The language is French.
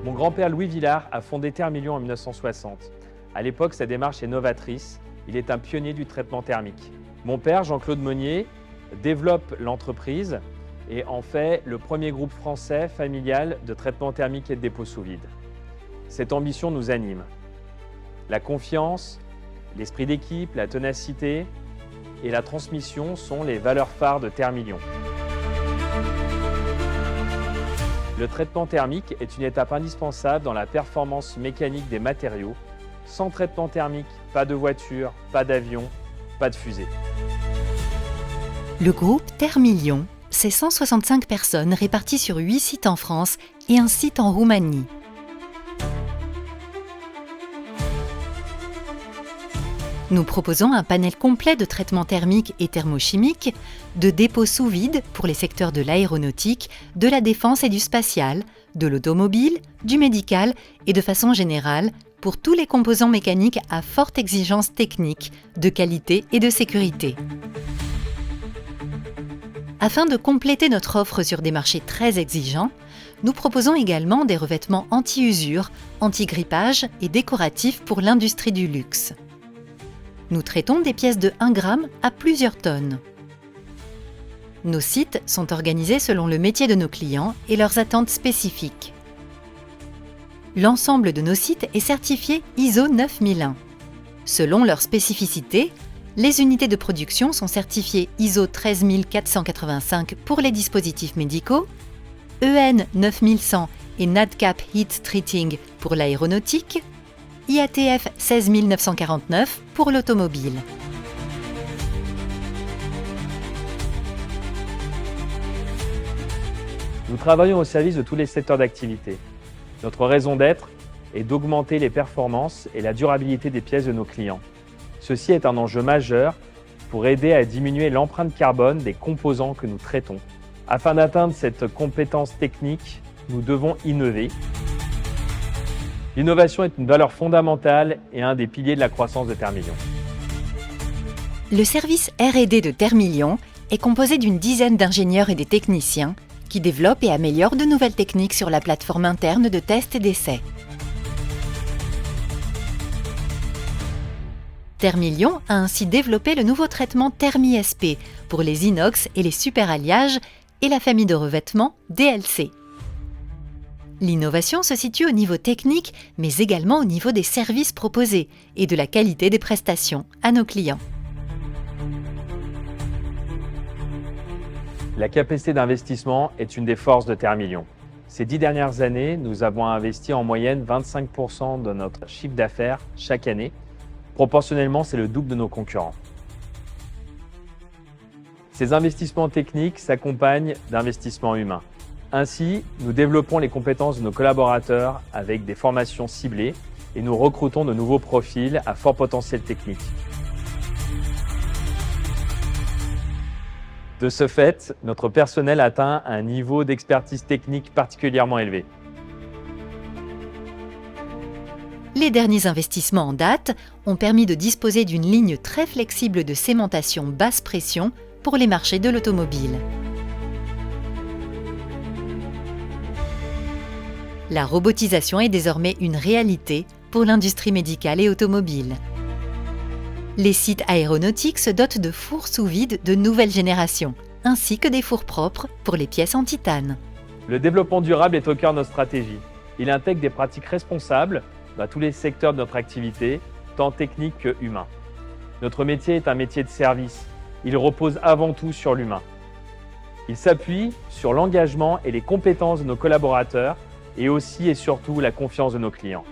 Mon grand-père Louis Villard a fondé Thermillion en 1960. À l'époque, sa démarche est novatrice. Il est un pionnier du traitement thermique. Mon père, Jean-Claude Monnier, développe l'entreprise et en fait le premier groupe français familial de traitement thermique et de dépôt sous vide. Cette ambition nous anime. La confiance, l'esprit d'équipe, la ténacité et la transmission sont les valeurs phares de Thermillion. Le traitement thermique est une étape indispensable dans la performance mécanique des matériaux. Sans traitement thermique, pas de voiture, pas d'avion, pas de fusée. Le groupe Thermillion, c'est 165 personnes réparties sur 8 sites en France et un site en Roumanie. Nous proposons un panel complet de traitements thermiques et thermochimiques, de dépôts sous vide pour les secteurs de l'aéronautique, de la défense et du spatial, de l'automobile, du médical et de façon générale pour tous les composants mécaniques à forte exigence technique, de qualité et de sécurité. Afin de compléter notre offre sur des marchés très exigeants, nous proposons également des revêtements anti-usure, anti-grippage et décoratifs pour l'industrie du luxe. Nous traitons des pièces de 1 gramme à plusieurs tonnes. Nos sites sont organisés selon le métier de nos clients et leurs attentes spécifiques. L'ensemble de nos sites est certifié ISO 9001. Selon leurs spécificités, les unités de production sont certifiées ISO 13485 pour les dispositifs médicaux, EN 9100 et NADCAP Heat Treating pour l'aéronautique, IATF 16949 pour l'automobile. Nous travaillons au service de tous les secteurs d'activité. Notre raison d'être est d'augmenter les performances et la durabilité des pièces de nos clients. Ceci est un enjeu majeur pour aider à diminuer l'empreinte carbone des composants que nous traitons. Afin d'atteindre cette compétence technique, nous devons innover. L'innovation est une valeur fondamentale et un des piliers de la croissance de Thermillion. Le service R&D de Thermillion est composé d'une dizaine d'ingénieurs et des techniciens qui développent et améliorent de nouvelles techniques sur la plateforme interne de tests et d'essais. Thermillion a ainsi développé le nouveau traitement Thermi-SP pour les inox et les superalliages et la famille de revêtements DLC. L'innovation se situe au niveau technique, mais également au niveau des services proposés et de la qualité des prestations à nos clients. La capacité d'investissement est une des forces de Thermillion. Ces 10 dernières années, nous avons investi en moyenne 25% de notre chiffre d'affaires chaque année. Proportionnellement, c'est le double de nos concurrents. Ces investissements techniques s'accompagnent d'investissements humains. Ainsi, nous développons les compétences de nos collaborateurs avec des formations ciblées et nous recrutons de nouveaux profils à fort potentiel technique. De ce fait, notre personnel atteint un niveau d'expertise technique particulièrement élevé. Les derniers investissements en date ont permis de disposer d'une ligne très flexible de cémentation basse pression pour les marchés de l'automobile. La robotisation est désormais une réalité pour l'industrie médicale et automobile. Les sites aéronautiques se dotent de fours sous vide de nouvelle génération, ainsi que des fours propres pour les pièces en titane. Le développement durable est au cœur de notre stratégie. Il intègre des pratiques responsables dans tous les secteurs de notre activité, tant technique que humain. Notre métier est un métier de service. Il repose avant tout sur l'humain. Il s'appuie sur l'engagement et les compétences de nos collaborateurs et aussi et surtout la confiance de nos clients.